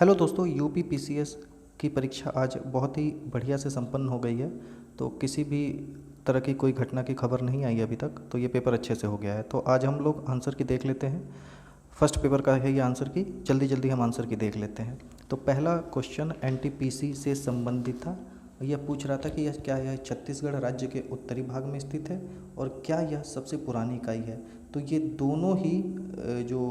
Hello दोस्तों, UP PCS की परीक्षा आज बहुत ही बढ़िया से संपन्न हो गई है। तो किसी भी तरह की कोई घटना की खबर नहीं आई अभी तक, तो ये पेपर अच्छे से हो गया है। तो आज हम लोग आंसर की देख लेते हैं। फर्स्ट पेपर का है ये आंसर की, जल्दी जल्दी हम आंसर की देख लेते हैं। तो पहला क्वेश्चन एनटीपीसी से संबंधित था। यह पूछ रहा था कि यह छत्तीसगढ़ राज्य के उत्तरी भाग में स्थित है और क्या यह सबसे पुरानी इकाई है। तो ये दोनों ही जो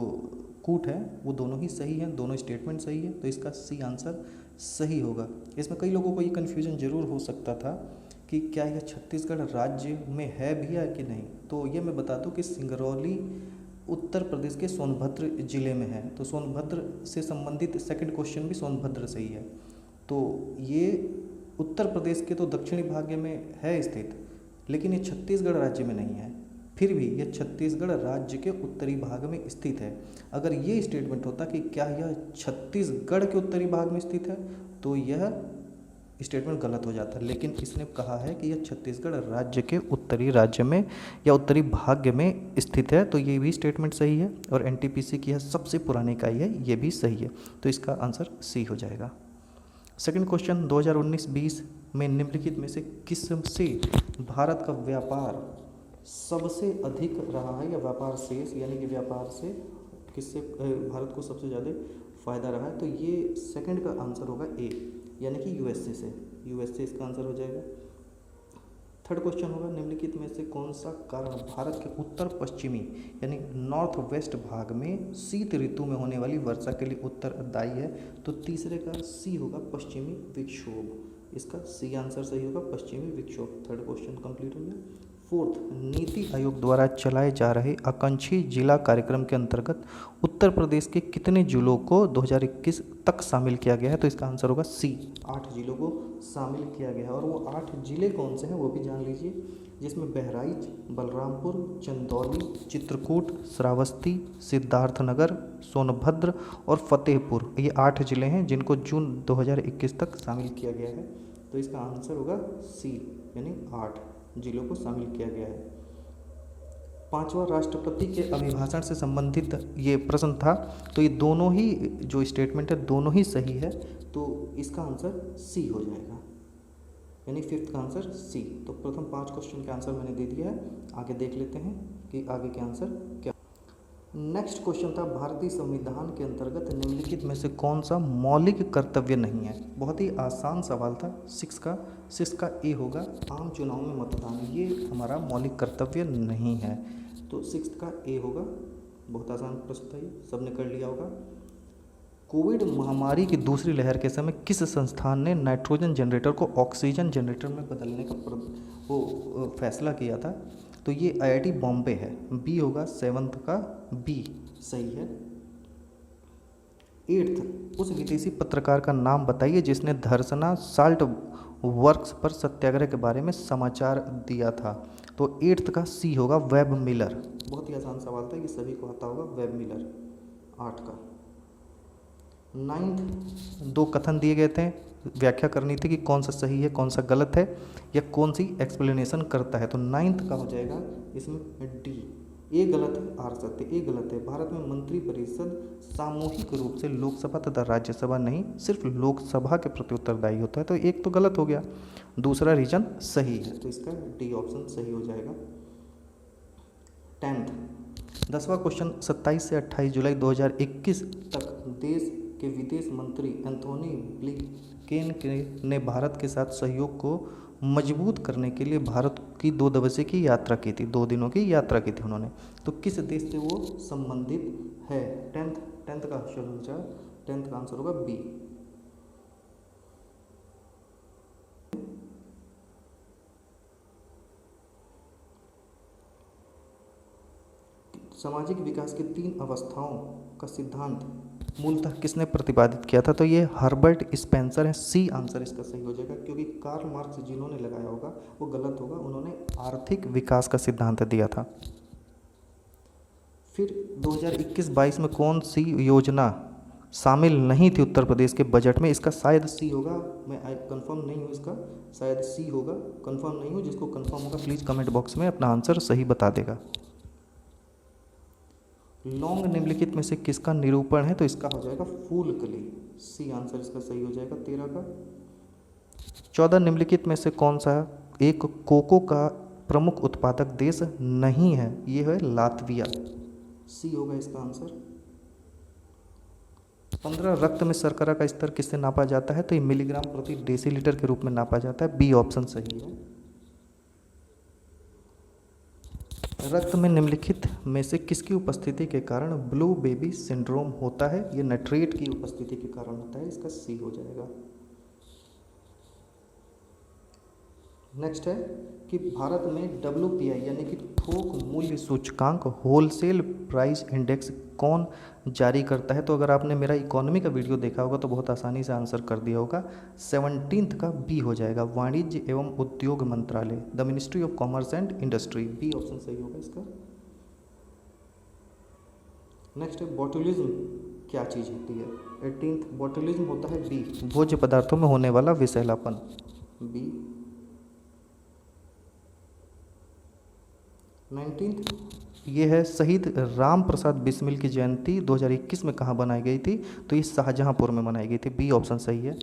कूट है वो दोनों ही सही हैं, दोनों स्टेटमेंट सही है, तो इसका सी आंसर सही होगा। इसमें कई लोगों को ये कन्फ्यूजन ज़रूर हो सकता था कि क्या यह छत्तीसगढ़ राज्य में है भी या कि नहीं। तो ये मैं बता दूं कि सिंगरौली उत्तर प्रदेश के सोनभद्र जिले में है। तो सोनभद्र से संबंधित सेकंड क्वेश्चन भी सोनभद्र सही है। तो ये उत्तर प्रदेश के तो दक्षिणी भाग में है स्थित, लेकिन ये छत्तीसगढ़ राज्य में नहीं है। फिर भी यह छत्तीसगढ़ राज्य के उत्तरी भाग में स्थित है। अगर ये स्टेटमेंट होता कि क्या यह छत्तीसगढ़ के उत्तरी भाग में स्थित है, तो यह स्टेटमेंट गलत हो जाता। लेकिन इसने कहा है कि यह छत्तीसगढ़ राज्य के उत्तरी राज्य में या उत्तरी भाग में स्थित है, तो ये भी स्टेटमेंट सही है। और एनटीपीसी की यह सबसे पुरानी इकाई है, ये भी सही है। तो इसका आंसर सी हो जाएगा। सेकंड क्वेश्चन 2019-20 में निम्नलिखित में से किससे भारत का व्यापार सबसे अधिक रहा है, या व्यापार शेष यानी कि व्यापार से किससे भारत को सबसे ज़्यादा फ़ायदा रहा है। तो ये सेकंड का आंसर होगा ए, यानी कि यूएसए से। यूएसए इसका आंसर हो जाएगा। थर्ड क्वेश्चन होगा निम्नलिखित में से कौन सा कारण भारत के उत्तर पश्चिमी यानी नॉर्थ वेस्ट भाग में शीत ऋतु में होने वाली वर्षा के लिए उत्तरदायी है। तो तीसरे का सी होगा पश्चिमी विक्षोभ। इसका सी आंसर सही होगा, पश्चिमी विक्षोभ। थर्ड क्वेश्चन कंप्लीट हो गया। फोर्थ, नीति आयोग द्वारा चलाए जा रहे आकांक्षी जिला कार्यक्रम के अंतर्गत उत्तर प्रदेश के कितने जिलों को 2021 तक शामिल किया गया है। तो इसका आंसर होगा सी, 8 जिलों को शामिल किया गया है। और वो 8 जिले कौन से हैं वो भी जान लीजिए, जिसमें बहराइच, बलरामपुर, चंदौली, चित्रकूट, श्रावस्ती, सिद्धार्थनगर, सोनभद्र और फतेहपुर। ये 8 जिले हैं जिनको जून 2021 तक शामिल किया गया है। तो इसका आंसर होगा सी, यानी 8 जिलों को शामिल किया गया है। पांचवा, राष्ट्रपति के अभिभाषण से संबंधित ये प्रश्न था। तो ये दोनों ही जो स्टेटमेंट है दोनों ही सही है, तो इसका आंसर सी हो जाएगा, यानी फिफ्थ का आंसर सी। तो प्रथम 5 क्वेश्चन के आंसर मैंने दे दिया है। आगे देख लेते हैं कि आगे के आंसर क्या। नेक्स्ट क्वेश्चन था भारतीय संविधान के अंतर्गत निम्नलिखित में से कौन सा मौलिक कर्तव्य नहीं है। बहुत ही आसान सवाल था। 6 का ए होगा, आम चुनाव में मतदान, ये हमारा मौलिक कर्तव्य नहीं है। तो 6 का ए होगा। बहुत आसान प्रश्न था ये, सबने कर लिया होगा। कोविड महामारी की दूसरी लहर के समय किस संस्थान ने नाइट्रोजन जनरेटर को ऑक्सीजन जनरेटर में बदलने का फैसला किया था। तो ये आईआईटी बॉम्बे है। बी होगा, 7th का बी सही है। 8th, उस विदेशी पत्रकार का नाम बताइए जिसने धरसना साल्ट वर्क्स पर सत्याग्रह के बारे में समाचार दिया था। तो 8th का सी होगा, वेब मिलर। बहुत ही आसान सवाल था, ये सभी को आता होगा, वेब मिलर 8 का। 9th, 2 कथन दिए गए थे, व्याख्या करनी थी कि कौन सा सही है कौन सा गलत है या कौन सी एक्सप्लेनेशन करता है। तो 9th का हो जाएगा इसमें डी, ए गलत है, आर सत्य। ए गलत है। भारत में मंत्रिपरिषद सामूहिक रूप से लोकसभा तथा राज्यसभा नहीं, सिर्फ लोकसभा के प्रति उत्तरदायी होता है। तो एक तो गलत हो गया, दूसरा रीजन सही है, तो इसका डी ऑप्शन सही हो जाएगा। 10th, 10वां क्वेश्चन, 27 से 28 जुलाई 2021 तक देश के विदेश मंत्री एंथोनी ब्लिंकेन ने भारत के साथ सहयोग को मजबूत करने के लिए भारत की 2 दिवसीय की यात्रा की थी, 2 दिनों की यात्रा की थी उन्होंने। तो किस देश से वो संबंधित है। 10th का आंसर, 10th का आंसर होगा बी। सामाजिक विकास के 3 अवस्थाओं का सिद्धांत मूलतः किसने प्रतिपादित किया था। तो ये हर्बर्ट स्पेंसर है। सी आंसर इसका सही हो जाएगा, क्योंकि कार्ल मार्क्स जिन्होंने लगाया होगा वो गलत होगा, उन्होंने आर्थिक विकास का सिद्धांत दिया था। फिर 2021-22 में कौन सी योजना शामिल नहीं थी उत्तर प्रदेश के बजट में। इसका शायद सी होगा, मैं कंफर्म नहीं हूँ, इसका शायद सी होगा, कंफर्म नहीं हूँ। जिसको कंफर्म होगा प्लीज़ कमेंट बॉक्स में अपना आंसर सही बता देगा। लौंग निम्नलिखित में से किसका निरूपण है? तो इसका हो जाएगा फूलकली। सी आंसर इसका सही हो जाएगा 13 का। 14 निम्नलिखित में से कौन सा एक कोको का प्रमुख उत्पादक देश नहीं है? ये है लातविया। सी होगा इसका आंसर। 15 रक्त में शर्करा का स्तर किससे नापा जाता है? तो ये मिलीग्राम प्रति डेसीलीटर के रूप में नापा जाता है। बी ऑप्शन सही है। रक्त में निम्नलिखित में से किसकी उपस्थिति के कारण ब्लू बेबी सिंड्रोम होता है? ये नाइट्रेट की उपस्थिति के कारण होता है। इसका सी हो जाएगा। नेक्स्ट है कि भारत में WPI यानी कि थोक मूल्य सूचकांक होलसेल प्राइस इंडेक्स कौन जारी करता है? तो अगर आपने मेरा इकोनॉमी का वीडियो देखा होगा तो बहुत आसानी से आंसर कर दिया होगा। 17th का बी हो जाएगा, वाणिज्य एवं उद्योग मंत्रालय, the ministry of commerce and industry. B option सही होगा इसका। नेक्स्ट है बॉटुलिज्म क्या चीज़ होती है? 18th बॉटुलिज्म होता है बी, भोज्य पदार्थों में होने वाला विषैलापन। बी। 19th ये है शहीद राम प्रसाद बिस्मिल की जयंती 2021 में कहाँ बनाई गई थी? तो ये शाहजहांपुर में बनाई गई थी। बी ऑप्शन सही है।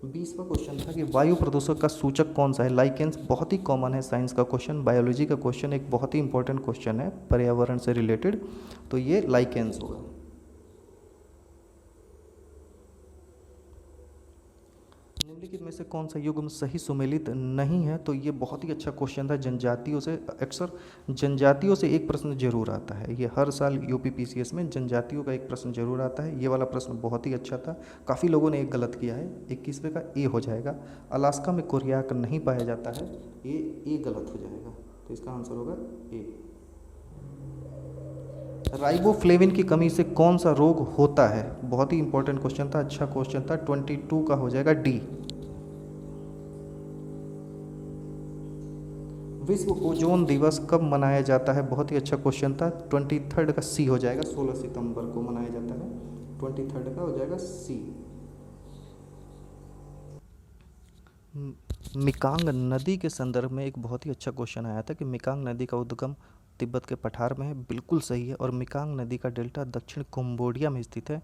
20वां क्वेश्चन था कि वायु प्रदूषक का सूचक कौन सा है? लाइकेंस। बहुत ही कॉमन है साइंस का क्वेश्चन, बायोलॉजी का क्वेश्चन, एक बहुत ही इंपॉर्टेंट क्वेश्चन है पर्यावरण से रिलेटेड। तो ये लाइकेंस होगा। निम्नलिखित में से कौन सा युग्म सही सुमेलित नहीं है? तो ये बहुत ही अच्छा क्वेश्चन था। जनजातियों से अक्सर जनजातियों से एक प्रश्न जरूर आता है। ये हर साल UPPCS में जनजातियों का एक प्रश्न जरूर आता है। ये वाला प्रश्न बहुत ही अच्छा था। काफ़ी लोगों ने एक गलत किया है। 21वें का ए हो जाएगा। अलास्का में कोरियाक नहीं पाया जाता है, ये ए गलत हो जाएगा। तो इसका आंसर होगा ए। राइबोफ्लेविन की कमी से कौन सा रोग होता है? बहुत ही इंपॉर्टेंट क्वेश्चन था, अच्छा क्वेश्चन था। 22 का हो जाएगा डी। विश्व ओजोन दिवस कब मनाया जाता है? बहुत ही अच्छा क्वेश्चन था। 23 का सी हो जाएगा, 16 सितंबर को मनाया जाता है। 23 का हो जाएगा सी। मिकांग नदी के संदर्भ में एक बहुत ही अच्छा क्वेश्चन आया था कि मिकांग नदी का उद्गम तिब्बत के पठार में है। बिल्कुल सही है। और मिकांग नदी का डेल्टा दक्षिण कंबोडिया में स्थित है।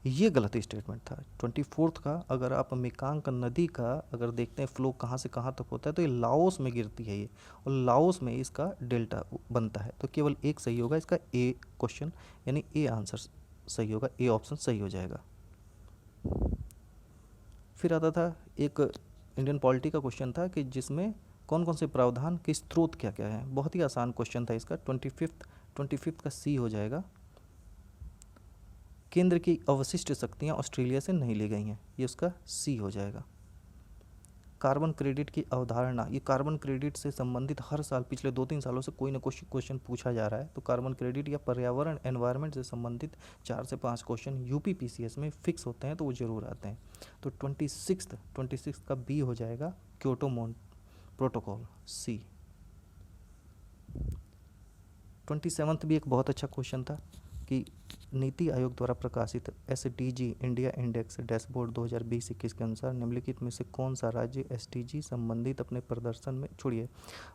ये गलत स्टेटमेंट था। 24 का अगर आप मिकांग नदी का अगर देखते हैं फ्लो कहाँ से कहाँ तक होता है तो ये लाओस में गिरती है ये, और लाओस में इसका डेल्टा बनता है। तो केवल एक सही होगा इसका, ए क्वेश्चन यानी ए आंसर सही होगा। ए ऑप्शन सही हो जाएगा। फिर आता था एक इंडियन पॉलिटी का क्वेश्चन था कि जिसमें कौन कौन से प्रावधान के स्रोत क्या क्या है। बहुत ही आसान क्वेश्चन था इसका। 25 का सी हो जाएगा। केंद्र की अवशिष्ट शक्तियाँ ऑस्ट्रेलिया से नहीं ली गई हैं, ये उसका सी हो जाएगा। कार्बन क्रेडिट की अवधारणा, ये कार्बन क्रेडिट से संबंधित हर साल पिछले 2-3 सालों से कोई ना कोई क्वेश्चन पूछा जा रहा है। तो कार्बन क्रेडिट या पर्यावरण एनवायरनमेंट से संबंधित 4 से 5 क्वेश्चन UPPCS में फिक्स होते हैं, तो वो जरूर आते हैं। तो 26 का बी हो जाएगा, क्योटो प्रोटोकॉल, सी। 27 भी एक बहुत अच्छा क्वेश्चन था कि नीति आयोग द्वारा प्रकाशित SDG इंडिया इंडेक्स डैशबोर्ड 2020-21 के अनुसार निम्नलिखित में से कौन सा राज्य SDG संबंधित अपने प्रदर्शन में, छोड़िए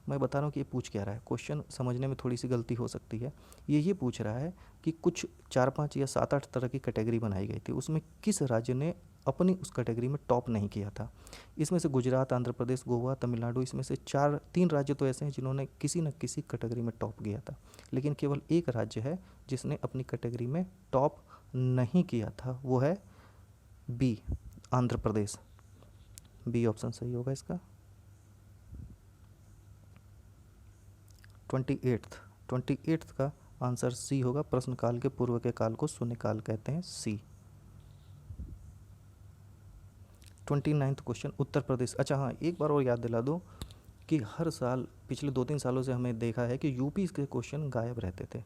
मैं बता रहा हूँ कि ये पूछ क्या रहा है। क्वेश्चन समझने में थोड़ी सी गलती हो सकती है। ये पूछ रहा है कि कुछ 4-5 या 7-8 तरह की कैटेगरी बनाई गई थी, उसमें किस राज्य ने अपनी उस कैटेगरी में टॉप नहीं किया था। इसमें से गुजरात, आंध्र प्रदेश, गोवा, तमिलनाडु, इसमें से 3 राज्य तो ऐसे हैं जिन्होंने किसी न किसी कैटेगरी में टॉप किया था, लेकिन केवल एक राज्य है जिसने अपनी कैटेगरी में टॉप नहीं किया था, वो है B, Andhra Pradesh. B option सही होगा इसका। 28 का आंसर सी होगा। प्रश्नकाल के पूर्व के काल को शून्यकाल कहते हैं, सी। 29 क्वेश्चन उत्तर प्रदेश। अच्छा हाँ, एक बार और याद दिला दो कि हर साल पिछले 2-3 सालों से हमें देखा है कि यूपी के क्वेश्चन गायब रहते थे,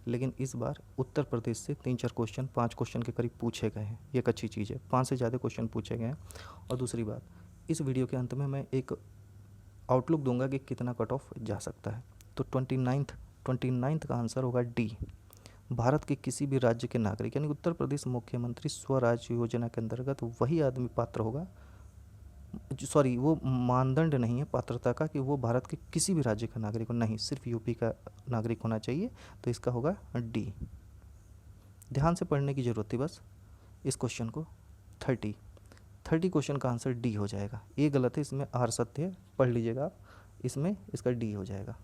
लेकिन इस बार उत्तर प्रदेश से 3-4 क्वेश्चन, 5 क्वेश्चन के करीब पूछे गए हैं। ये एक अच्छी चीज़ है, 5 से ज़्यादा क्वेश्चन पूछे गए हैं। और दूसरी बात, इस वीडियो के अंत में मैं एक आउटलुक दूंगा कि कितना कट ऑफ जा सकता है। तो 29 का आंसर होगा डी। भारत के किसी भी राज्य के नागरिक यानी उत्तर प्रदेश मुख्यमंत्री स्वराज योजना के अंतर्गत वही आदमी पात्र होगा सॉरी, वो मानदंड नहीं है पात्रता का कि वो भारत के किसी भी राज्य का नागरिक हो, नहीं, सिर्फ यूपी का नागरिक होना चाहिए। तो इसका होगा डी। ध्यान से पढ़ने की ज़रूरत थी बस इस क्वेश्चन को। 30 क्वेश्चन का आंसर डी हो जाएगा। ए गलत है, इसमें आर सत्य है, पढ़ लीजिएगा आप। इसमें इसका डी हो जाएगा।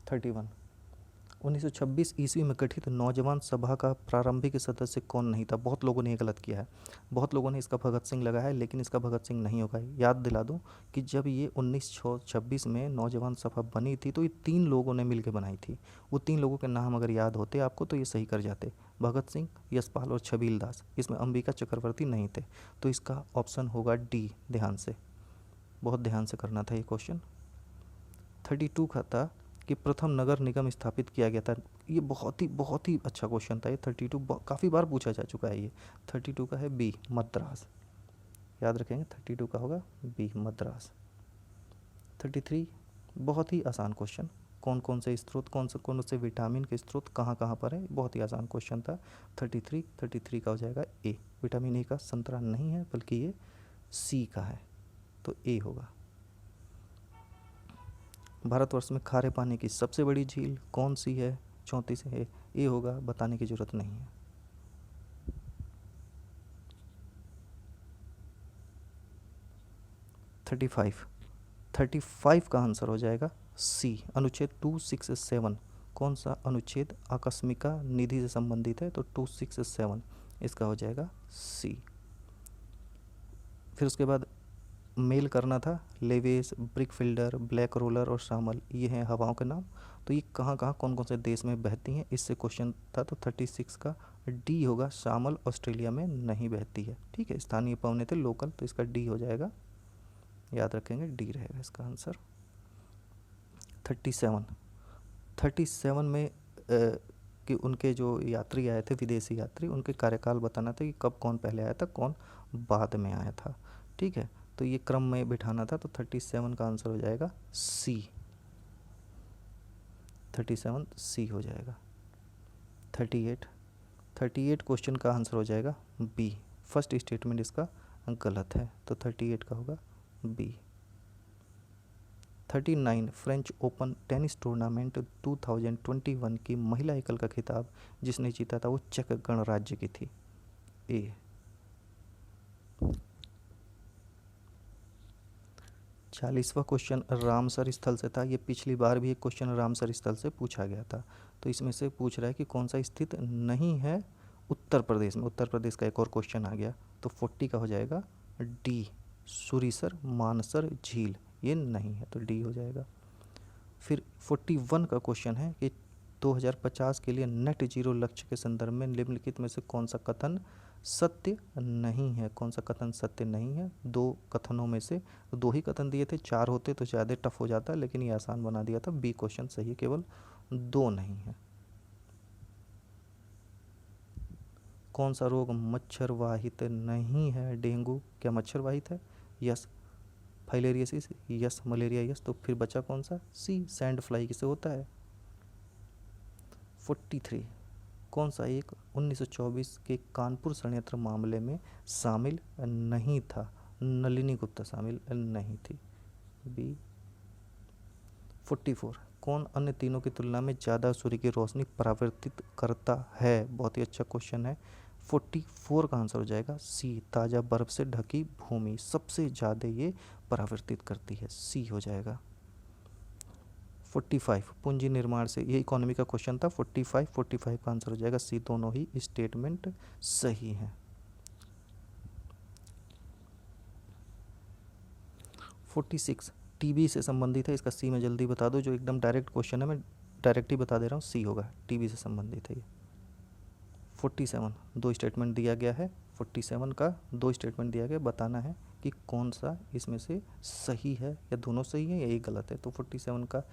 31, 1926 ईस्वी में गठित नौजवान सभा का प्रारंभिक सदस्य कौन नहीं था? बहुत लोगों ने ये गलत किया है, बहुत लोगों ने इसका भगत सिंह लगाया है, लेकिन इसका भगत सिंह नहीं होगा। याद दिला दूं कि जब ये 1926 में नौजवान सभा बनी थी तो ये 3 लोगों ने मिलकर बनाई थी। वो 3 लोगों के नाम अगर याद होते आपको तो ये सही कर जाते, भगत सिंह, यशपाल और छबील दास। इसमें अंबिका चक्रवर्ती नहीं थे। तो इसका ऑप्शन होगा डी। ध्यान से, बहुत ध्यान से करना था ये क्वेश्चन। 32 का था कि प्रथम नगर निगम स्थापित किया गया था। ये बहुत ही अच्छा क्वेश्चन था ये। 32 काफ़ी बार पूछा जा चुका है ये। 32 का है बी, मद्रास। याद रखेंगे, 32 का होगा बी, मद्रास। 33 बहुत ही आसान क्वेश्चन, कौन कौन से स्रोत, कौन से विटामिन के स्रोत कहाँ कहाँ पर है, बहुत ही आसान क्वेश्चन था। 33 का हो जाएगा ए। विटामिन ए का संतरा नहीं है बल्कि ये सी का है, तो ए होगा। भारतवर्ष में खारे पानी की सबसे बड़ी झील कौन सी है? 34 है, ये होगा, बताने की ज़रूरत नहीं है। थर्टी फाइव का आंसर हो जाएगा सी, अनुच्छेद 267। कौन सा अनुच्छेद आकस्मिका निधि से संबंधित है? तो 267, इसका हो जाएगा सी। फिर उसके बाद मेल करना था, लेवेस, ब्रिक फिल्डर, ब्लैक रोलर और शामल, ये हैं हवाओं के नाम। तो ये कहाँ कहाँ कौन कौन से देश में बहती हैं, इससे क्वेश्चन था। तो 36 का डी होगा, शामल ऑस्ट्रेलिया में नहीं बहती है। ठीक है, स्थानीय पवने थे, लोकल, तो इसका डी हो जाएगा। याद रखेंगे, डी रहेगा इसका आंसर। 37 में कि उनके जो यात्री आए थे, विदेशी यात्री, उनके कार्यकाल बताना था कि कब कौन पहले आया था, कौन बाद में आया था। ठीक है, तो ये क्रम में बिठाना था। तो 37 का आंसर हो जाएगा सी। 37 सी हो जाएगा। 38 क्वेश्चन का आंसर हो जाएगा बी। फर्स्ट स्टेटमेंट इसका गलत है, तो 38 का होगा B. 39 French Open tennis tournament 2021 की महिला एकल का खिताब जिसने जीता था वो चेक गणराज्य की थी। ए। 40वां क्वेश्चन रामसर स्थल से था। ये पिछली बार भी एक क्वेश्चन रामसर स्थल से पूछा गया था। तो इसमें से पूछ रहा है कि कौन सा स्थित नहीं है उत्तर प्रदेश में। उत्तर प्रदेश का एक और क्वेश्चन आ गया। तो 40 का हो जाएगा डी, सुरीसर मानसर झील, ये नहीं है, तो डी हो जाएगा। फिर 41 का क्वेश्चन है कि 2050 के लिए नेट जीरो लक्ष्य के संदर्भ में निम्नलिखित में से कौन सा कथन सत्य नहीं है? कौन सा कथन सत्य नहीं है? 2 कथनों में से 2 ही कथन दिए थे, 4 होते तो ज़्यादा टफ हो जाता, लेकिन ये आसान बना दिया था। बी क्वेश्चन सही है, केवल 2 नहीं है। कौन सा रोग मच्छर वाहित नहीं है? डेंगू क्या मच्छर वाहित है? Yes. Filariasis yes. Malaria yes. तो फिर बचा कौन सा? सी, सैंड फ्लाई किसे होता है। 43 कौन सा एक 1924 के कानपुर षड्यंत्र मामले में शामिल नहीं था? नलिनी गुप्ता शामिल नहीं थी, बी। 44 कौन अन्य तीनों की तुलना में ज़्यादा सूर्य की रोशनी परावर्तित करता है? बहुत ही अच्छा क्वेश्चन है। 44 का आंसर हो जाएगा सी, ताज़ा बर्फ से ढकी भूमि सबसे ज़्यादा ये परावर्तित करती है, सी हो जाएगा। 45 पूंजी निर्माण से, ये इकोनॉमी का क्वेश्चन था। 45 का आंसर हो जाएगा सी, दोनों ही स्टेटमेंट सही हैं। 46 टीबी से संबंधित है, इसका सी में जल्दी बता दो, जो एकदम डायरेक्ट क्वेश्चन है, मैं डायरेक्ट ही बता दे रहा हूँ, सी होगा, टीबी से संबंधित है ये। 47 2 स्टेटमेंट दिया गया है। 47 का 2 स्टेटमेंट दिया गया, बताना है कि कौन सा इसमें से सही है, या दोनों सही है या एक गलत है। तो 47 का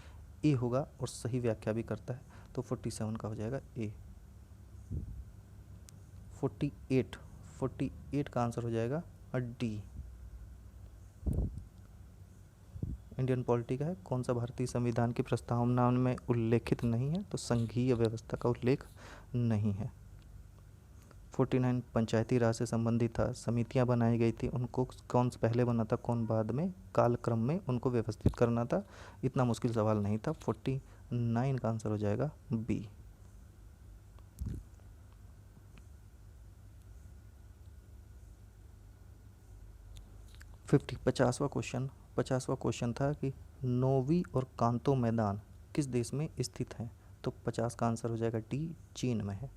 ए होगा और सही व्याख्या भी करता है, तो 47 का हो जाएगा ए। 48 का आंसर हो जाएगा डी, इंडियन पॉलिटी का है। कौन सा भारतीय संविधान की प्रस्तावना में उल्लेखित नहीं है? तो संघीय व्यवस्था का उल्लेख नहीं है। 49 पंचायती राज से संबंधित था, समितियां बनाई गई थी, उनको कौन पहले बना था कौन बाद में, कालक्रम में उनको व्यवस्थित करना था। इतना मुश्किल सवाल नहीं था। 49 का आंसर हो जाएगा बी। 50वां क्वेश्चन था कि नोवी और कांतो मैदान किस देश में स्थित हैं? तो 50 का आंसर हो जाएगा डी, चीन में है।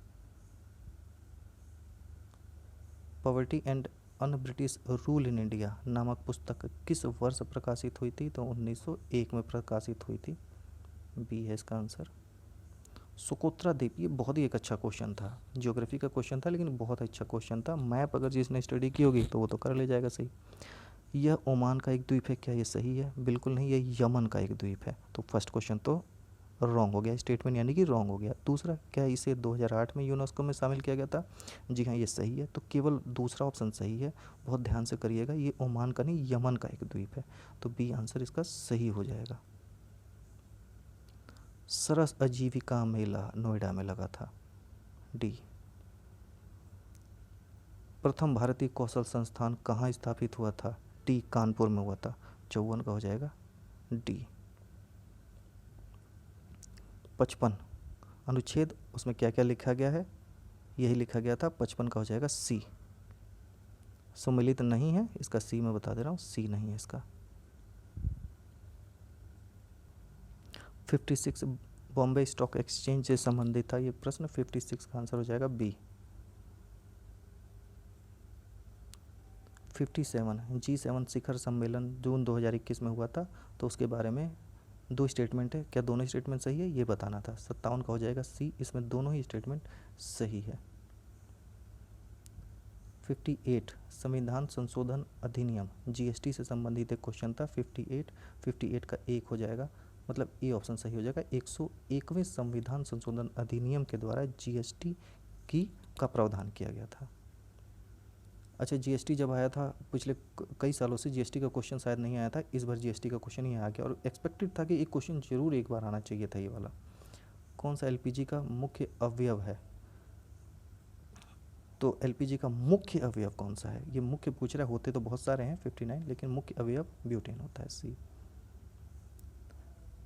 Poverty and un British rule in India नामक पुस्तक किस वर्ष प्रकाशित हुई थी? तो 1901 में प्रकाशित हुई थी। बी है इसका आंसर। सोकोत्रा द्वीप, ये बहुत ही एक अच्छा क्वेश्चन था, ज्योग्राफी का क्वेश्चन था लेकिन बहुत अच्छा क्वेश्चन था। मैप अगर जिसने स्टडी की होगी तो वो तो कर ले जाएगा सही। यह ओमान का एक द्वीप है, क्या ये सही है? बिल्कुल नहीं, यह यमन का एक द्वीप है। तो फर्स्ट क्वेश्चन तो रॉन्ग हो गया, स्टेटमेंट यानी कि रॉन्ग हो गया। दूसरा, क्या इसे 2008 में यूनेस्को में शामिल किया गया था? जी हाँ, ये सही है। तो केवल दूसरा ऑप्शन सही है, बहुत ध्यान से करिएगा। ये ओमान का नहीं, यमन का एक द्वीप है। तो बी आंसर इसका सही हो जाएगा। सरस आजीविका मेला नोएडा में लगा था। डी। प्रथम भारतीय कौशल संस्थान कहाँ स्थापित हुआ था? डी, कानपुर में हुआ था। 54 का हो जाएगा डी। 55 अनुच्छेद, उसमें क्या क्या लिखा गया है? यही लिखा गया था। 55 का हो जाएगा सी। सम्मिलित नहीं है, इसका सी मैं बता दे रहा हूँ, सी नहीं है इसका। 56 बॉम्बे स्टॉक एक्सचेंज से संबंधित था ये प्रश्न। 56 का आंसर हो जाएगा बी। 57 G7 शिखर सम्मेलन जून 2021 में हुआ था, तो उसके बारे में दो स्टेटमेंट है, क्या दोनों स्टेटमेंट सही है ये बताना था। 57 का हो जाएगा सी, इसमें दोनों ही स्टेटमेंट सही है। 58 संविधान संशोधन अधिनियम जीएसटी से संबंधित एक क्वेश्चन था। 58 का एक हो जाएगा, मतलब ए ऑप्शन सही हो जाएगा। 101वें संविधान संशोधन अधिनियम के द्वारा जीएसटी का प्रावधान किया गया था। अच्छा, जीएसटी जब आया था पिछले कई सालों से जीएसटी का क्वेश्चन शायद नहीं आया था, इस बार जीएसटी का क्वेश्चन ही आ गया और एक्सपेक्टेड था कि एक क्वेश्चन जरूर एक बार आना चाहिए था ये वाला। कौन सा एलपीजी का मुख्य अवयव है? तो एलपीजी का मुख्य अवयव कौन सा है? ये मुख्य पूछ रहा है, होते तो बहुत सारे हैं 59, लेकिन मुख्य अवयव ब्यूटेन होता है, सी।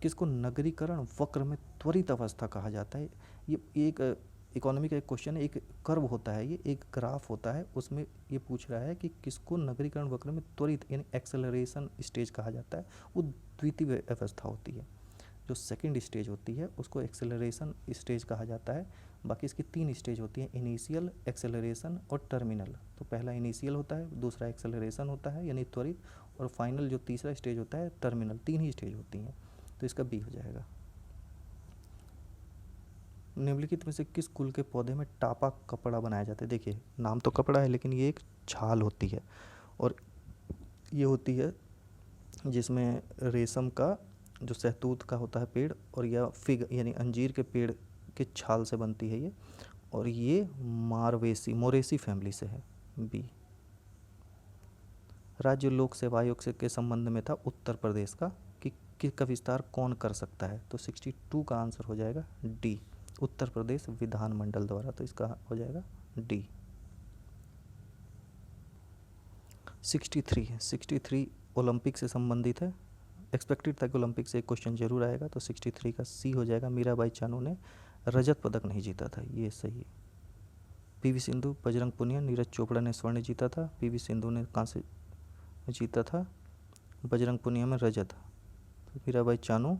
किसको नगरीकरण वक्र में त्वरित अवस्था कहा जाता है? ये एक इकोनॉमी का एक क्वेश्चन है, एक कर्व होता है, ये एक ग्राफ होता है, उसमें ये पूछ रहा है कि किसको नगरीकरण वक्र में त्वरित यानी एक्सेलरेशन स्टेज कहा जाता है। वो द्वितीय अवस्था होती है, जो सेकंड स्टेज होती है उसको एक्सेलरेशन स्टेज कहा जाता है। बाकी इसकी 3 स्टेज होती हैं, इनिशियल, एक्सेलरेशन और टर्मिनल। तो पहला इनिशियल होता है, दूसरा एक्सेलरेशन होता है यानी त्वरित, और फाइनल जो तीसरा स्टेज होता है टर्मिनल। 3 ही स्टेज होती हैं, तो इसका बी हो जाएगा। निम्नलिखित में से किस कुल के पौधे में टापा कपड़ा बनाया जाता है? देखिए, नाम तो कपड़ा है लेकिन ये एक छाल होती है, और ये होती है जिसमें रेशम का जो सहतूत का होता है पेड़, और या फिग यानी अंजीर के पेड़ के छाल से बनती है ये, और ये मोरेसी फैमिली से है, बी। राज्य लोक सेवा आयोग से के संबंध में था उत्तर प्रदेश का का विस्तार कौन कर सकता है? तो 62 का आंसर हो जाएगा डी, उत्तर प्रदेश विधानमंडल द्वारा। तो इसका हो जाएगा डी। 63 ओलंपिक से संबंधित है, एक्सपेक्टेड था कि ओलंपिक से एक क्वेश्चन जरूर आएगा। तो 63 का सी हो जाएगा। मीराबाई चानू ने रजत पदक नहीं जीता था, ये सही है। पीवी सिंधु, बजरंग पुनिया, नीरज चोपड़ा ने स्वर्ण जीता था, पीवी सिंधु ने कांस्य जीता था, बजरंग पुनिया में रजत, तो मीराबाई चानू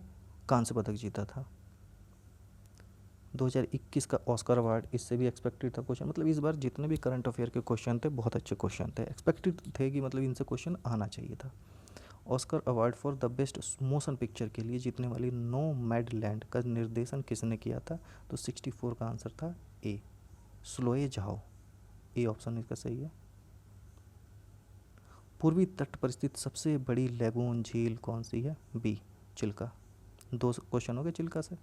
कांस्य पदक जीता था। 2021 का ऑस्कर अवार्ड, इससे भी एक्सपेक्टेड था क्वेश्चन। मतलब इस बार जितने भी करंट अफेयर के क्वेश्चन थे बहुत अच्छे क्वेश्चन थे, एक्सपेक्टेड थे कि मतलब इनसे क्वेश्चन आना चाहिए था। Oscar award for the best motion picture के लिए जीतने वाली नोमैडलैंड का निर्देशन किसने किया था? तो 64 का आंसर था ए, स्लोए झाओ। ए ऑप्शन इसका सही है। पूर्वी तट पर स्थित सबसे बड़ी लैगून झील कौन सी है? बी, चिल्का। 2 क्वेश्चन हो गए चिल्का से।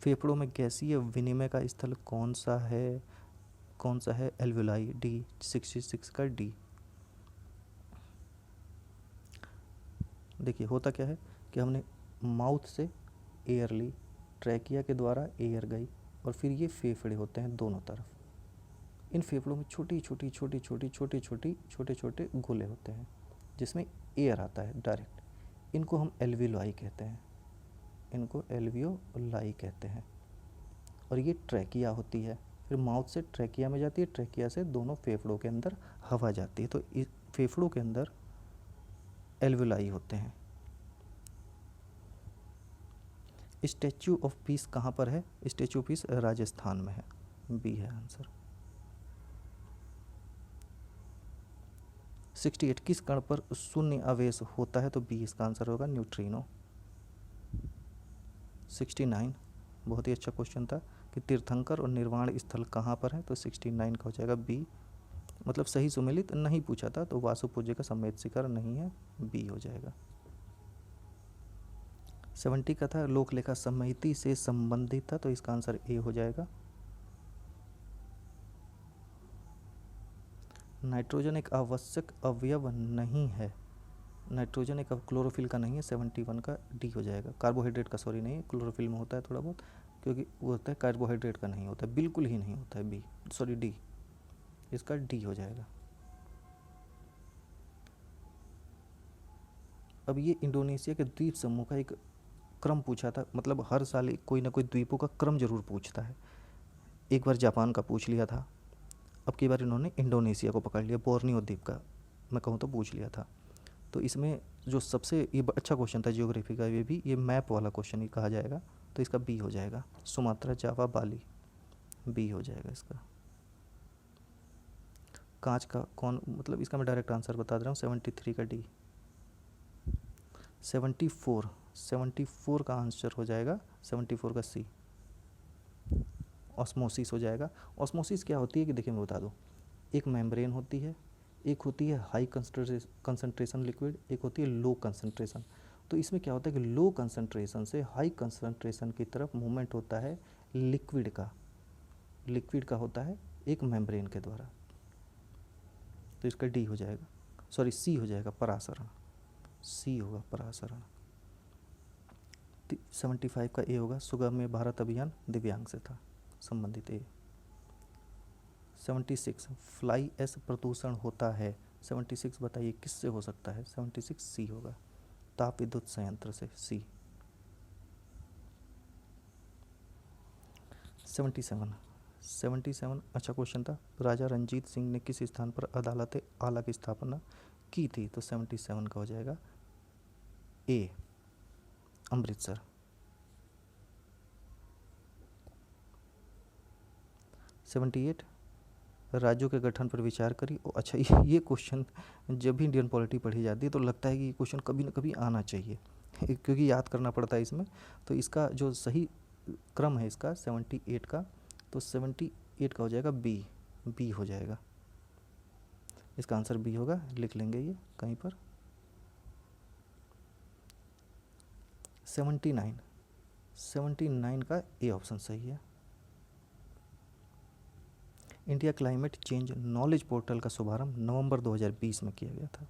फेफड़ों में गैसीय विनिमय का स्थल कौन सा है? एल्वेलाई, डी, 66 का डी। देखिए, होता क्या है कि हमने माउथ से एयर ली, ट्रैकिया के द्वारा एयर गई, और फिर ये फेफड़े होते हैं दोनों तरफ, इन फेफड़ों में छोटे छोटे गोले होते हैं जिसमें एयर आता है डायरेक्ट। इनको हम एल्वियोलाई कहते हैं, इनको एल्वियोलाई कहते हैं। और ये ट्रैकिया होती है, फिर माउथ से ट्रैकिया में जाती है, ट्रैकिया से दोनों फेफड़ों के अंदर हवा जाती है। तो इस फेफड़ों के अंदर एल्वियोलाई होते हैं। स्टैच्यू ऑफ पीस कहाँ पर है? स्टैच्यू ऑफ पीस राजस्थान में है, बी है आंसर। 68 किस कण पर शून्य आवेश होता है? तो बी इसका आंसर होगा, न्यूट्रिनो। 69 बहुत ही अच्छा क्वेश्चन था कि तीर्थंकर और निर्वाण स्थल कहाँ पर है? तो 69 का हो जाएगा बी। मतलब सही सुमेलित नहीं पूछा था, तो वासुपूज्य का समेत शिखर नहीं है, बी हो जाएगा। 70 का था लोक लेखा समिति से संबंधित था, तो इसका आंसर ए हो जाएगा। नाइट्रोजन एक आवश्यक अवयव नहीं है, नाइट्रोजन एक क्लोरोफिल का नहीं है, 71 का डी हो जाएगा। कार्बोहाइड्रेट का सॉरी नहीं है, क्लोरोफिल में होता है थोड़ा बहुत, क्योंकि वो होता है, कार्बोहाइड्रेट का नहीं होता है, बिल्कुल ही नहीं होता है, बी सॉरी डी, इसका डी हो जाएगा। अब ये इंडोनेशिया के द्वीप समूह का एक क्रम पूछा था, मतलब हर साल कोई ना कोई द्वीपों का क्रम जरूर पूछता है। एक बार जापान का पूछ लिया था, अब की बार इन्होंने इंडोनेशिया को पकड़ लिया, बोर्नियो द्वीप का मैं कहूँ तो पूछ लिया था। तो इसमें जो सबसे ये अच्छा क्वेश्चन था जियोग्राफी का, ये भी ये मैप वाला क्वेश्चन ही कहा जाएगा, तो इसका बी हो जाएगा। सुमात्रा, जावा, बाली, बी हो जाएगा इसका। कांच का कौन, मतलब इसका मैं डायरेक्ट आंसर बता दे रहा हूँ, 73 का डी। 74 का आंसर हो जाएगा, 74 का सी, ऑस्मोसिस हो जाएगा। ऑस्मोसिस क्या होती है कि देखिए मैं बता दूँ, एक मेम्ब्रेन होती है, एक होती है हाई कंसंट्रेशन लिक्विड, एक होती है लो कंसंट्रेशन। तो इसमें क्या होता है कि लो कंसंट्रेशन से हाई कंसंट्रेशन की तरफ मूवमेंट होता है लिक्विड का होता है एक मेम्ब्रेन के द्वारा, तो इसका डी हो जाएगा, सॉरी सी हो जाएगा, परासरण, सी होगा परासरण। 75 का ए होगा, सुगम्य भारत अभियान दिव्यांग से था संबंधित ए। 76 फ्लाई ऐश प्रदूषण होता है, 76 बताइए किससे हो सकता है? 76 सी होगा, ताप विद्युत संयंत्र से, सी। 77 अच्छा क्वेश्चन था। राजा रंजीत सिंह ने किस स्थान पर अदालत आला की स्थापना की थी? तो 77 का हो जाएगा ए, अमृतसर। 78 राज्यों के गठन पर विचार करी। अच्छा ये क्वेश्चन जब भी इंडियन पॉलिटी पढ़ी जाती है तो लगता है कि ये क्वेश्चन कभी ना कभी आना चाहिए क्योंकि याद करना पड़ता है इसमें। तो इसका जो सही क्रम है इसका 78 का, तो 78 का हो जाएगा बी, बी हो जाएगा, इसका आंसर बी होगा, लिख लेंगे ये कहीं पर। 79 का ए ऑप्शन सही है। India climate change knowledge portal का शुभारंभ नवंबर 2020 में किया गया था।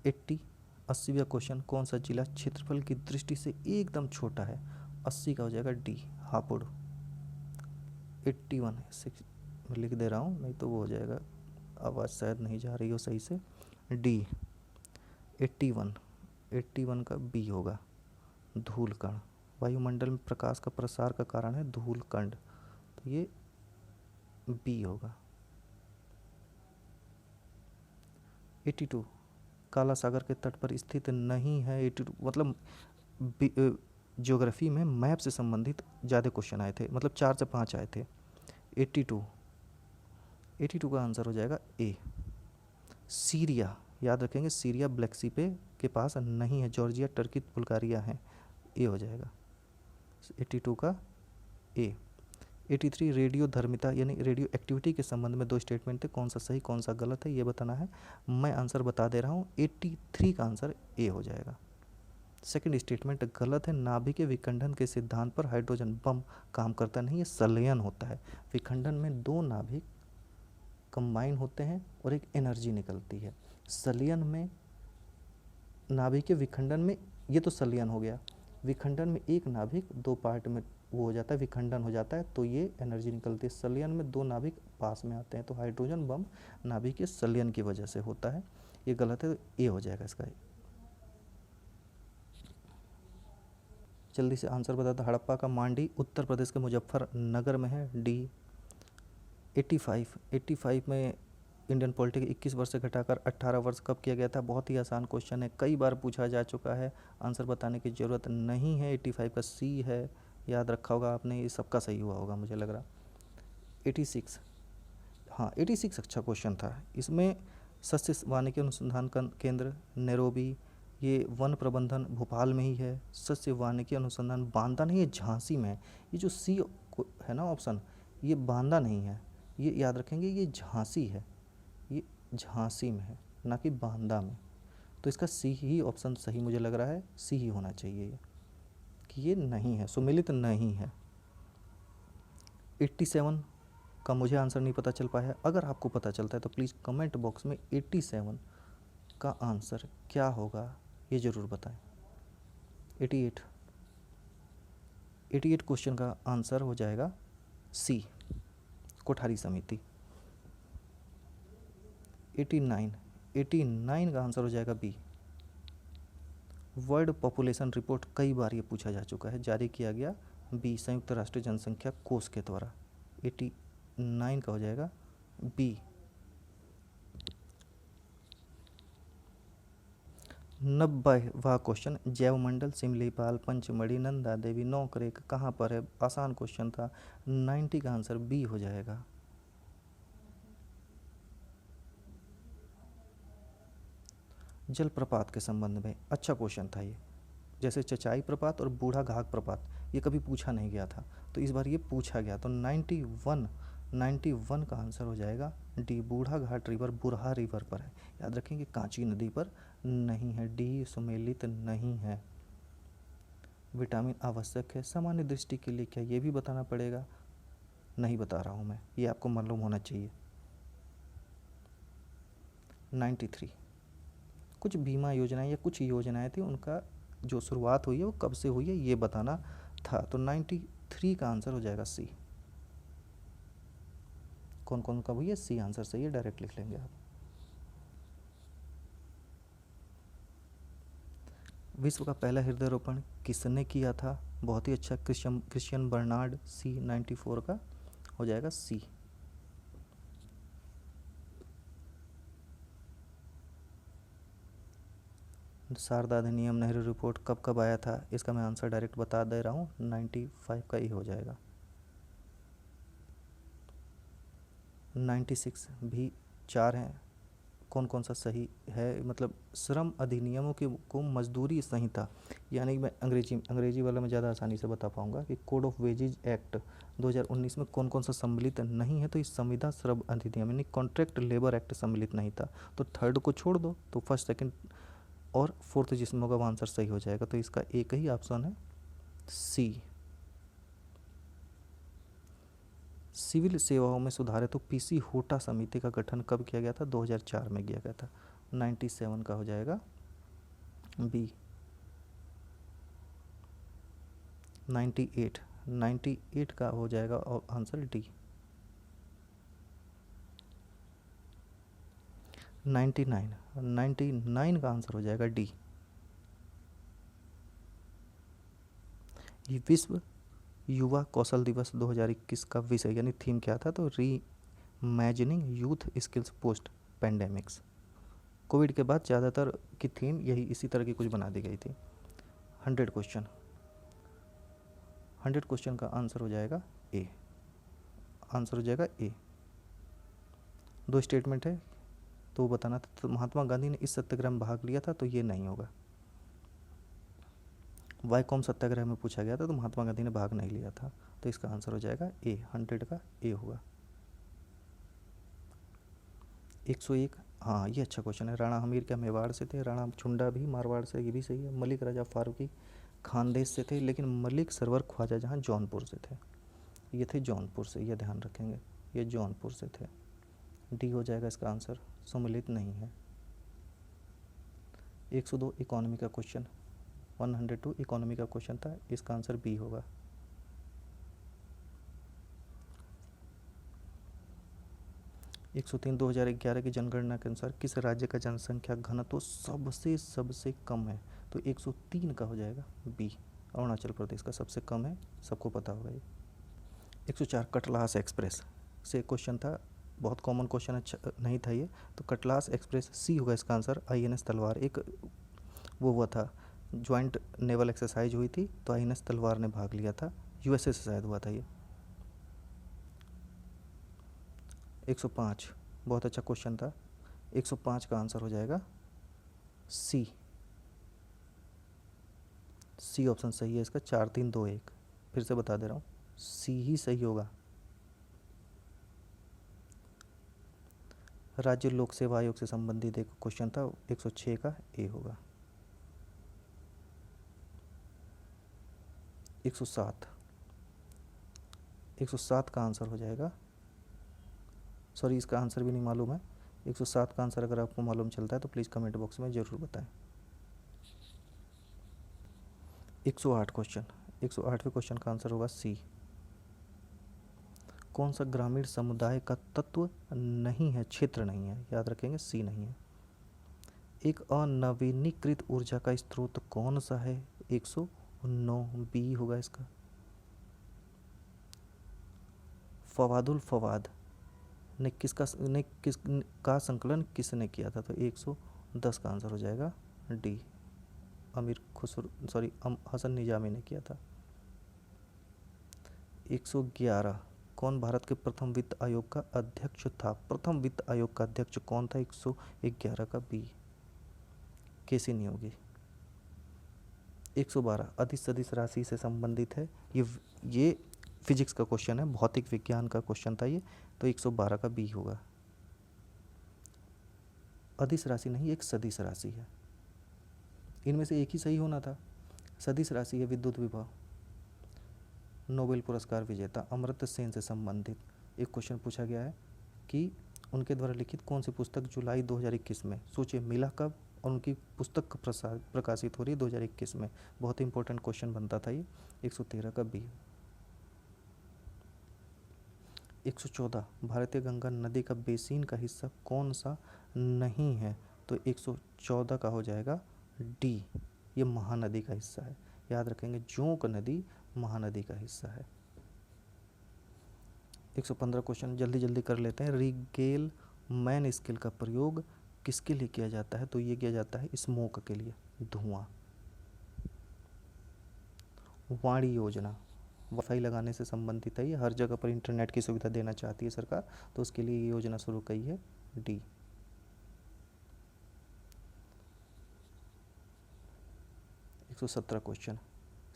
80वां क्वेश्चन, कौन सा जिला क्षेत्रफल की दृष्टि से एकदम छोटा है? 80 का हो जाएगा डी, हापुड़। 81 मैं लिख दे रहा हूँ, नहीं तो वो हो जाएगा, आवाज़ शायद नहीं जा रही हो सही से, डी 81 का बी होगा, धूल कण। वायुमंडल में प्रकाश का प्रसार का कारण है धूल कण, तो ये बी होगा। 82 काला सागर के तट पर स्थित नहीं है। 82 मतलब ज्योग्राफी में मैप से संबंधित ज़्यादा क्वेश्चन आए थे, मतलब 4 से 5 आए थे। 82 का आंसर हो जाएगा ए, सीरिया। याद रखेंगे सीरिया ब्लैक सी पे के पास नहीं है, जॉर्जिया, टर्की, बुल्गारिया है, ए हो जाएगा 82 का ए। 83 रेडियो धर्मिता यानी रेडियो एक्टिविटी के संबंध में 2 स्टेटमेंट थे, कौन सा सही कौन सा गलत है ये बताना है। मैं आंसर बता दे रहा हूँ, 83 का आंसर ए हो जाएगा। सेकंड स्टेटमेंट गलत है, नाभिक के विखंडन के सिद्धांत पर हाइड्रोजन बम काम करता नहीं, ये संलयन होता है। विखंडन में 2 नाभिक कंबाइन होते हैं और एक एनर्जी निकलती है। संलयन में नाभिक के विखंडन में, ये तो संलयन हो गया, विखंडन में एक नाभिक दो पार्ट में वो हो जाता है, विखंडन हो जाता है, तो ये एनर्जी निकलती है। संलयन में दो नाभिक पास में आते हैं, तो हाइड्रोजन बम नाभिक के संलयन की वजह से होता है। ये गलत है, तो ए हो जाएगा इसका। जल्दी से आंसर बता दो। हड़प्पा का मांडी उत्तर प्रदेश के मुजफ्फरनगर में है, डी। 85 में इंडियन पॉलिटी के 21 वर्ष से घटाकर 18 वर्ष कब किया गया था? बहुत ही आसान क्वेश्चन है, कई बार पूछा जा चुका है, आंसर बताने की ज़रूरत नहीं है। 85 का सी है, याद रखा होगा आपने, ये सबका सही हुआ होगा मुझे लग रहा। 86, हाँ 86 अच्छा क्वेश्चन था। इसमें सस्य वानिकी अनुसंधान केंद्र नैरोबी, ये वन प्रबंधन भोपाल में ही है। सस्य वानिकी अनुसंधान बांदा नहीं है, झांसी में है। ये जो सी है ना ऑप्शन, ये बांदा नहीं है, ये याद रखेंगे, ये झांसी है, ये झांसी में है ना कि बांदा में। तो इसका सी ही ऑप्शन सही मुझे लग रहा है, सी ही होना चाहिए ये, कि ये नहीं है, सुमिलित नहीं है। 87 का मुझे आंसर नहीं पता चल पाया है। अगर आपको पता चलता है तो प्लीज़ कमेंट बॉक्स में 87 का आंसर क्या होगा ये ज़रूर बताएं। 88 क्वेश्चन का आंसर हो जाएगा सी, कोठारी समिति। 89 का आंसर हो जाएगा बी। वर्ल्ड पॉपुलेशन रिपोर्ट कई बार ये पूछा जा चुका है, जारी किया गया बी, संयुक्त राष्ट्र जनसंख्या कोष के द्वारा। 89 का हो जाएगा बी। 90वां क्वेश्चन, जैवमंडल सिमलीपाल पंचमढ़ी नंदा देवी नौकरेक कहाँ पर है? आसान क्वेश्चन था। 90 का आंसर बी हो जाएगा। जलप्रपात के संबंध में अच्छा क्वेश्चन था ये, जैसे चचाई प्रपात और बूढ़ा घाघ प्रपात, ये कभी पूछा नहीं गया था, तो इस बार ये पूछा गया। तो 91 का आंसर हो जाएगा डी, बूढ़ा घाट रिवर बुरहा रिवर पर है, याद रखेंगे, कांची नदी पर नहीं है। डी सुमेलित नहीं है। विटामिन आवश्यक है सामान्य दृष्टि के लिए क्या, ये भी बताना पड़ेगा, नहीं बता रहा हूँ मैं, ये आपको मालूम होना चाहिए। 93, कुछ बीमा योजनाएं या कुछ योजनाएं थी, उनका जो शुरुआत हुई है वो कब से हुई है ये बताना था। तो 93 का आंसर हो जाएगा सी। कौन कौन कब हुई है? सी आंसर सही है, डायरेक्ट लिख लेंगे आप। विश्व का पहला हृदय रोपण किसने किया था? बहुत ही अच्छा, क्रिश्चियन बर्नार्ड। सी 94 का हो जाएगा सी। शारदा अधिनियम नेहरू रिपोर्ट कब कब आया था? इसका मैं आंसर डायरेक्ट बता दे रहा हूँ, 95 का ही हो जाएगा। 96 भी 4 हैं, कौन कौन सा सही है? मतलब श्रम अधिनियमों को मजदूरी संहिता, यानी मैं अंग्रेजी वाला मैं ज़्यादा आसानी से बता पाऊँगा कि कोड ऑफ वेजेज एक्ट 2019 में कौन कौन सा सम्मिलित नहीं है? तो इस संविदा श्रम अधिनियम यानी कॉन्ट्रैक्ट लेबर एक्ट सम्मिलित नहीं था, तो थर्ड को छोड़ दो, तो फर्स्ट सेकंड और फोर्थ जिसमें होगा वो आंसर सही हो जाएगा। तो इसका एक ही ऑप्शन है सी। सिविल सेवाओं में सुधार है तो पीसी होटा समिति का गठन कब किया गया था? 2004 में किया गया था। 97 का हो जाएगा बी। 98 का हो जाएगा और आंसर डी। 99 का आंसर हो जाएगा डी। ये विश्व युवा कौशल दिवस 2021 का विषय यानी थीम क्या था? तो री imagining youth skills post pandemics. Covid के बाद ज़्यादातर की थीम यही इसी तरह की कुछ बना दी गई थी। 100 क्वेश्चन का आंसर हो जाएगा ए। आंसर हो जाएगा ए। 2 स्टेटमेंट है तो बताना था। तो महात्मा गांधी ने इस सत्याग्रह में भाग लिया था, तो ये नहीं होगा। वाईकॉम सत्याग्रह में पूछा गया था, तो महात्मा गांधी ने भाग नहीं लिया था, तो इसका आंसर हो जाएगा ए। 100 का ए होगा। 101, हाँ ये अच्छा क्वेश्चन है। राणा हमीर क्या मेवाड़ से थे? राणा छुंडा भी मारवाड़ से, ये भी सही है। मलिक राजा फारूकी खानदेश से थे, लेकिन मलिक सरवर ख्वाजा जहाँ जौनपुर से थे, ये थे जौनपुर से, ये ध्यान रखेंगे, ये जौनपुर से थे। डी हो जाएगा इसका आंसर, सम्मिलित नहीं है। 102 इकोनॉमी का क्वेश्चन, 102 इकोनॉमी का क्वेश्चन था, इसका आंसर बी होगा। 103 2011 की जनगणना के अनुसार किस राज्य का जनसंख्या घनत्व सबसे कम है? तो 103 का हो जाएगा बी, अरुणाचल प्रदेश का सबसे कम है, सबको पता होगा ये। 104 कटलास एक्सप्रेस से क्वेश्चन था, बहुत कॉमन क्वेश्चन अच्छा नहीं था ये, तो कटलास एक्सप्रेस सी होगा इसका आंसर। INS तलवार एक वो हुआ था, ज्वाइंट नेवल एक्सरसाइज हुई थी, तो INS तलवार ने भाग लिया था, USA से शायद हुआ था ये। 105 बहुत अच्छा क्वेश्चन था, 105 का आंसर हो जाएगा सी। सी ऑप्शन सही है इसका, 4 3 2 1, फिर से बता दे रहा हूँ, सी ही सही होगा। राज्य लोक सेवा आयोग से संबंधित एक क्वेश्चन था, 106 का ए होगा। 107 107 का आंसर हो जाएगा, सॉरी इसका आंसर भी नहीं मालूम है। 107 का आंसर अगर आपको मालूम चलता है तो प्लीज़ कमेंट बॉक्स में ज़रूर बताएं। 108 क्वेश्चन, 108वें क्वेश्चन का आंसर होगा सी। कौन सा ग्रामीण समुदाय का तत्व नहीं है, क्षेत्र नहीं है, याद रखेंगे सी नहीं है। एक अनवीनीकृत ऊर्जा का स्रोत कौन सा है? 109 बी होगा इसका। फवादुल फवाद ने किसका संकलन किसने किया था? तो 110 का आंसर हो जाएगा डी, हसन निजामी ने किया था। 111 कौन भारत के प्रथम वित्त आयोग का अध्यक्ष था? प्रथम वित्त आयोग का अध्यक्ष कौन था? 111 का बी, केसी नियोगी। 112 अदिश सदिश राशि से संबंधित है, ये फिजिक्स का क्वेश्चन है, भौतिक विज्ञान का क्वेश्चन था ये, तो 112 का बी होगा। अदिश राशि नहीं, एक सदिश राशि है, इनमें से एक ही सही होना था। सदिश राशि है विद्युत विभव। नोबेल पुरस्कार विजेता अमर्त्य सेन से संबंधित एक क्वेश्चन पूछा गया है कि उनके द्वारा लिखित कौन सी पुस्तक जुलाई 2021 में, सोचिए मिला कब, और उनकी पुस्तक प्रकाशित हो रही है 2021 में। बहुत ही इंपॉर्टेंट क्वेश्चन बनता था ये। 113 का बी। 114 भारतीय गंगा नदी का बेसिन का हिस्सा कौन सा नहीं है? तो 114 का हो जाएगा डी, ये महानदी का हिस्सा है, याद रखेंगे जोंक नदी महानदी का हिस्सा है। 115 क्वेश्चन जल्दी जल्दी कर लेते हैं। रिगेल मैन स्केल का प्रयोग किसके लिए किया जाता है? तो ये किया जाता है स्मोक के लिए, धुआं। वाणी योजना वाईफाई लगाने से संबंधित है, ये हर जगह पर इंटरनेट की सुविधा देना चाहती है सरकार, तो उसके लिए ये योजना शुरू की है, डी। 117 क्वेश्चन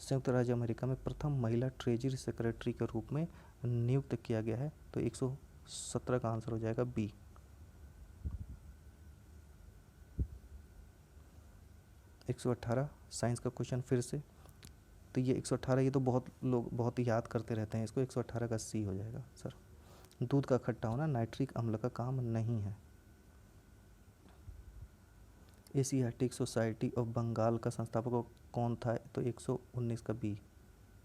संयुक्त राज्य अमेरिका में प्रथम महिला ट्रेजरी सेक्रेटरी के रूप में नियुक्त किया गया है, तो 117 का आंसर हो जाएगा बी। 118 साइंस का क्वेश्चन फिर से, तो ये 118, ये तो बहुत लोग बहुत ही याद करते रहते हैं इसको, 118 का सी हो जाएगा सर। दूध का खट्टा होना नाइट्रिक अम्ल का काम नहीं है। एशियाटिक सोसाइटी ऑफ बंगाल का संस्थापक कौन था? तो 119 का बी,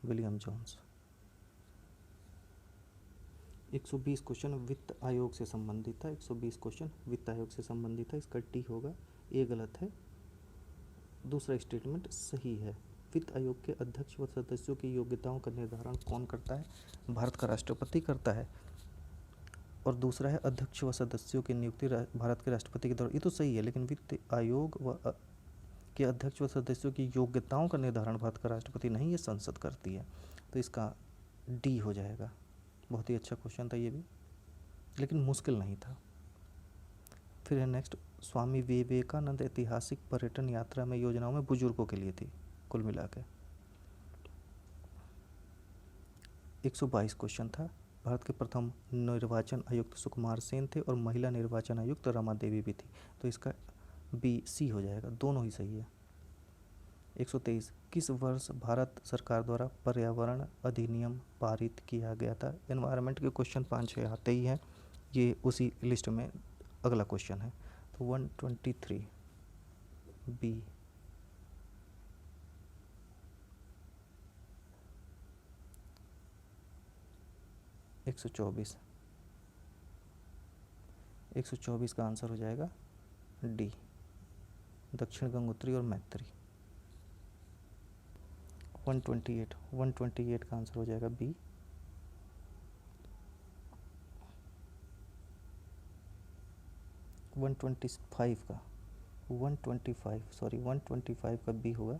विलियम जोन्स। 120 क्वेश्चन वित्त आयोग से संबंधित था, 120 क्वेश्चन वित्त आयोग से संबंधित था, इसका टी होगा, ए गलत है, दूसरा स्टेटमेंट सही है। वित्त आयोग के अध्यक्ष व सदस्यों की योग्यताओं का निर्धारण कौन करता है? भारत का राष्ट्रपति करता है। और दूसरा है अध्यक्ष व सदस्यों की नियुक्ति भारत के राष्ट्रपति के द्वारा, ये तो सही है, लेकिन वित्त आयोग के अध्यक्ष व सदस्यों की योग्यताओं का निर्धारण भारत का राष्ट्रपति नहीं, ये संसद करती है, तो इसका डी हो जाएगा। बहुत ही अच्छा क्वेश्चन था ये भी, लेकिन मुश्किल नहीं था। फिर है नेक्स्ट, स्वामी विवेकानंद ऐतिहासिक पर्यटन यात्रा में योजनाओं में बुजुर्गों के लिए थी कुल मिला के। 122 क्वेश्चन था। भारत के प्रथम निर्वाचन आयुक्त सुकुमार सेन थे और महिला निर्वाचन आयुक्त रमा देवी भी थी, तो इसका बी सी हो जाएगा, दोनों ही सही है। 123 किस वर्ष भारत सरकार द्वारा पर्यावरण अधिनियम पारित किया गया था? एनवायरनमेंट के क्वेश्चन 5-6 आते ही हैं, ये उसी लिस्ट में अगला क्वेश्चन है, तो 123 बी। 124, 124 का आंसर हो जाएगा डी, दक्षिण गंगोत्री और मैत्री। 128, 128 का आंसर हो जाएगा बी। 125 का 125 का बी होगा,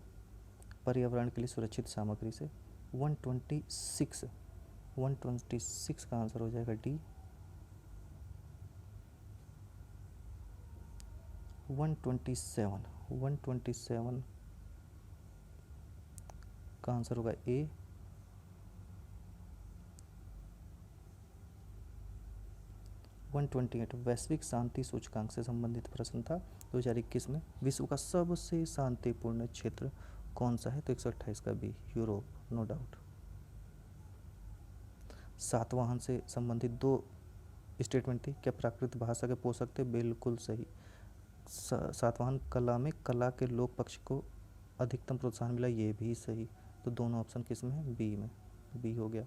पर्यावरण के लिए सुरक्षित सामग्री से। 126 का आंसर हो जाएगा डी। 127 का आंसर होगा ए। 128 वैश्विक शांति सूचकांक से संबंधित प्रश्न था 2021 में। विश्व का सबसे शांतिपूर्ण क्षेत्र कौन सा है? तो 128 का B, Europe, no doubt. Satavahana से संबंधित दो स्टेटमेंट थी। क्या प्राकृतिक भाषा के पोषक थे? बिल्कुल सही। सातवाहन कला में कला के लोक पक्ष को अधिकतम प्रोत्साहन मिला, ये भी सही। तो दोनों ऑप्शन किस में है? बी में, बी हो गया।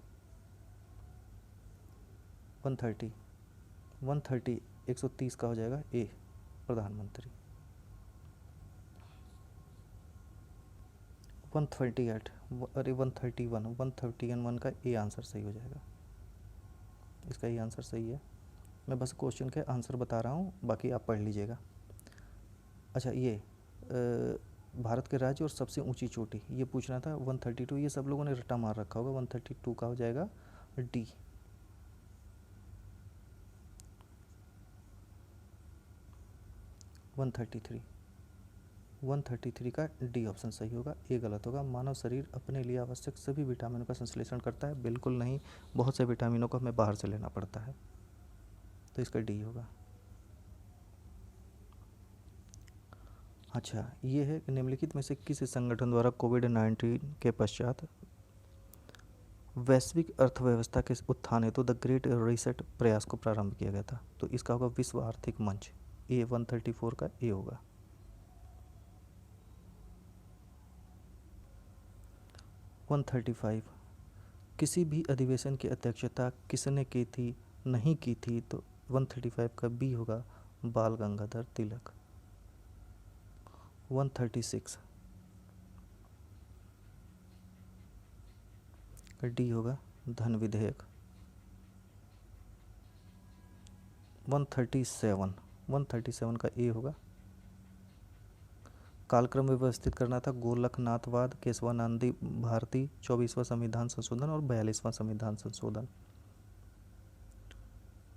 130 130 का हो जाएगा ए, प्रधानमंत्री। 138 अरे 131 का ए आंसर सही हो जाएगा। इसका ये आंसर सही है। मैं बस क्वेश्चन के आंसर बता रहा हूँ, बाकी आप पढ़ लीजिएगा। अच्छा, ये भारत के राज्य और सबसे ऊंची चोटी ये पूछना था। 132 ये सब लोगों ने रट्टा मार रखा होगा। 132 का हो जाएगा डी। 133 का डी ऑप्शन सही होगा, ए गलत होगा। मानव शरीर अपने लिए आवश्यक सभी विटामिनों का संश्लेषण करता है? बिल्कुल नहीं, बहुत से विटामिनों को हमें बाहर से लेना पड़ता है, तो इसका डी होगा। अच्छा, ये है निम्नलिखित में से किस संगठन द्वारा कोविड-19 के पश्चात वैश्विक अर्थव्यवस्था के उत्थान हेतु द ग्रेट रीसेट प्रयास को प्रारंभ किया गया था? तो इसका होगा विश्व आर्थिक मंच। ए 134 का ए होगा। 135 किसी भी अधिवेशन की अध्यक्षता किसने की थी, नहीं की थी? तो 135 का बी होगा, बाल गंगाधर तिलक। 136 का डी होगा, धन विधेयक। 137 का ए होगा, कालक्रम व्यवस्थित करना था। गोलकनाथवाद, केशवानंदी भारती, 24वां संविधान संशोधन और 42वां संविधान संशोधन।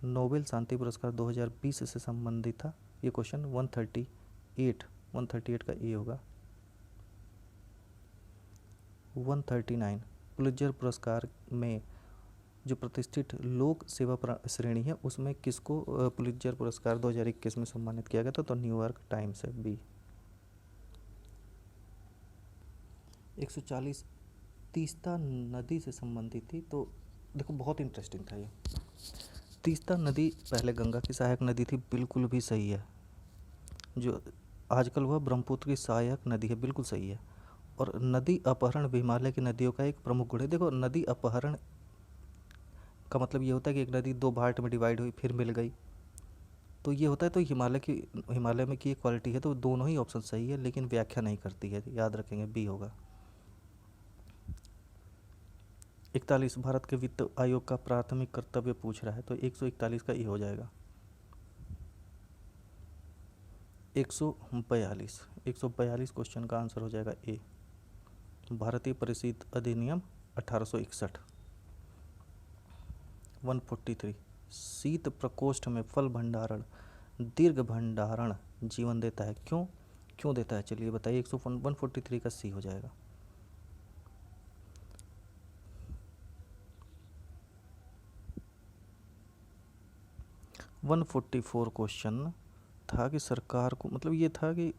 नोबेल शांति पुरस्कार 2020 से संबंधित था ये क्वेश्चन। 138 का ए होगा। 139 पुलित्जर पुरस्कार में जो प्रतिष्ठित लोक सेवा श्रेणी है उसमें किसको पुलित्जर पुरस्कार 2021 में सम्मानित किया गया था? तो न्यूयॉर्क टाइम्स है, बी। 140 तीस्ता नदी से संबंधित थी। तो देखो बहुत इंटरेस्टिंग था ये। तीस्ता नदी पहले गंगा की सहायक नदी थी, बिल्कुल भी सही है। जो आजकल वह ब्रह्मपुत्र की सहायक नदी है, बिल्कुल सही है। और नदी अपहरण भी हिमालय की नदियों का एक प्रमुख गुण है। देखो, नदी अपहरण का मतलब ये होता है कि एक नदी दो पार्ट में डिवाइड हुई फिर मिल गई, तो ये होता है। तो हिमालय में की एक क्वालिटी है। तो दोनों ही ऑप्शन सही है, लेकिन व्याख्या नहीं करती है, याद रखेंगे, बी होगा। 41 भारत के वित्त आयोग का प्राथमिक कर्तव्य पूछ रहा है, तो 141 का ये हो जाएगा। 142 क्वेश्चन का आंसर हो जाएगा ए, भारतीय परिषद अधिनियम 1861। 143 शीत प्रकोष्ठ में फल भंडारण दीर्घ भंडारण जीवन देता है, क्यों देता है? चलिए बताइए। 143 का सी हो जाएगा। 144 क्वेश्चन था कि सरकार को, मतलब ये था कि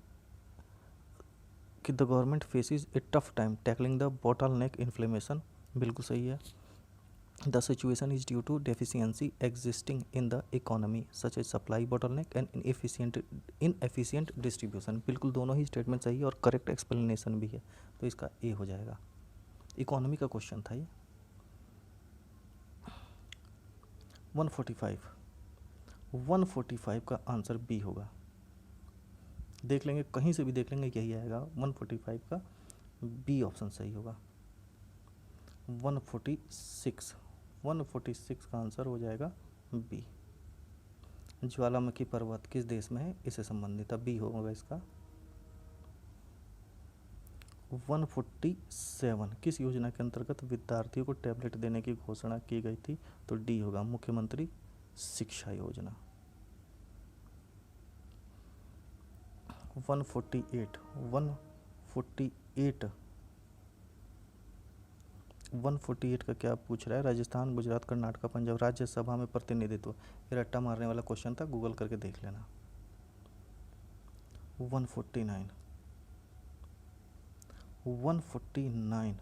the government faces a tough time tackling the bottleneck inflammation, बिल्कुल सही है। The situation is due to deficiency existing in the economy such as supply bottleneck and inefficient distribution, बिल्कुल दोनों ही स्टेटमेंट सही है और करेक्ट एक्सप्लेनेशन भी है, तो इसका ए हो जाएगा। इकोनॉमी का क्वेश्चन था ये। 145, 145 का आंसर बी होगा। देख लेंगे, कहीं से भी देख लेंगे, यही आएगा 145 का बी ऑप्शन सही होगा। 146, 146 का आंसर हो जाएगा बी। ज्वालामुखी पर्वत किस देश में है, इससे संबंधित बी होगा इसका। 147 किस योजना के अंतर्गत विद्यार्थियों को टैबलेट देने की घोषणा की गई थी, तो डी होगा मुख्यमंत्री शिक्षा योजना। 148, 148 का क्या पूछ रहा है, राजस्थान, गुजरात, कर्नाटक, पंजाब राज्यसभा में प्रतिनिधित्व। ये रट्टा मारने वाला क्वेश्चन था, गूगल करके देख लेना। 149, 149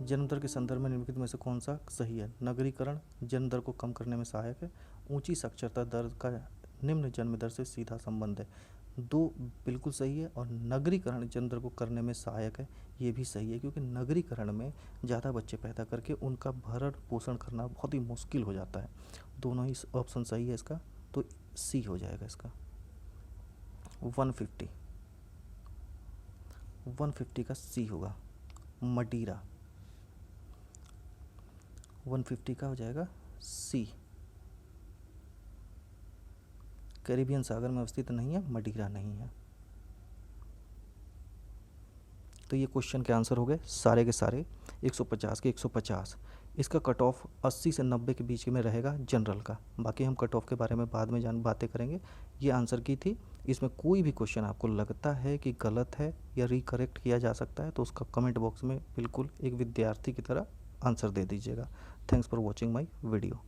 जन्म दर के संदर्भ में निम्नलिखित में से कौन सा सही है। नगरीकरण जन्म दर को कम करने में सहायक है। ऊंची साक्षरता दर का निम्न जन्म दर से सीधा संबंध है। दो बिल्कुल सही है, और नगरीकरण जन्म दर को करने में सहायक है, ये भी सही है, क्योंकि नगरीकरण में ज़्यादा बच्चे पैदा करके उनका भरण पोषण करना बहुत ही मुश्किल हो जाता है। दोनों ही ऑप्शन सही है इसका, तो सी हो जाएगा इसका। 150, 150 का सी होगा मदिरा। 150 का हो जाएगा सी। कैरिबियन सागर में अवस्थित नहीं है, मदिरा नहीं है। तो ये क्वेश्चन के आंसर हो गए सारे के सारे 150 के 150। इसका कट ऑफ 80 से 90 के बीच में रहेगा जनरल का। बाकी हम कट ऑफ के बारे में बाद में बातें करेंगे। ये आंसर की थी। इसमें कोई भी क्वेश्चन आपको लगता है कि गलत है या रिकरेक्ट किया जा सकता है, तो उसका कमेंट बॉक्स में बिल्कुल एक विद्यार्थी की तरह आंसर दे दीजिएगा। Thanks for watching my video.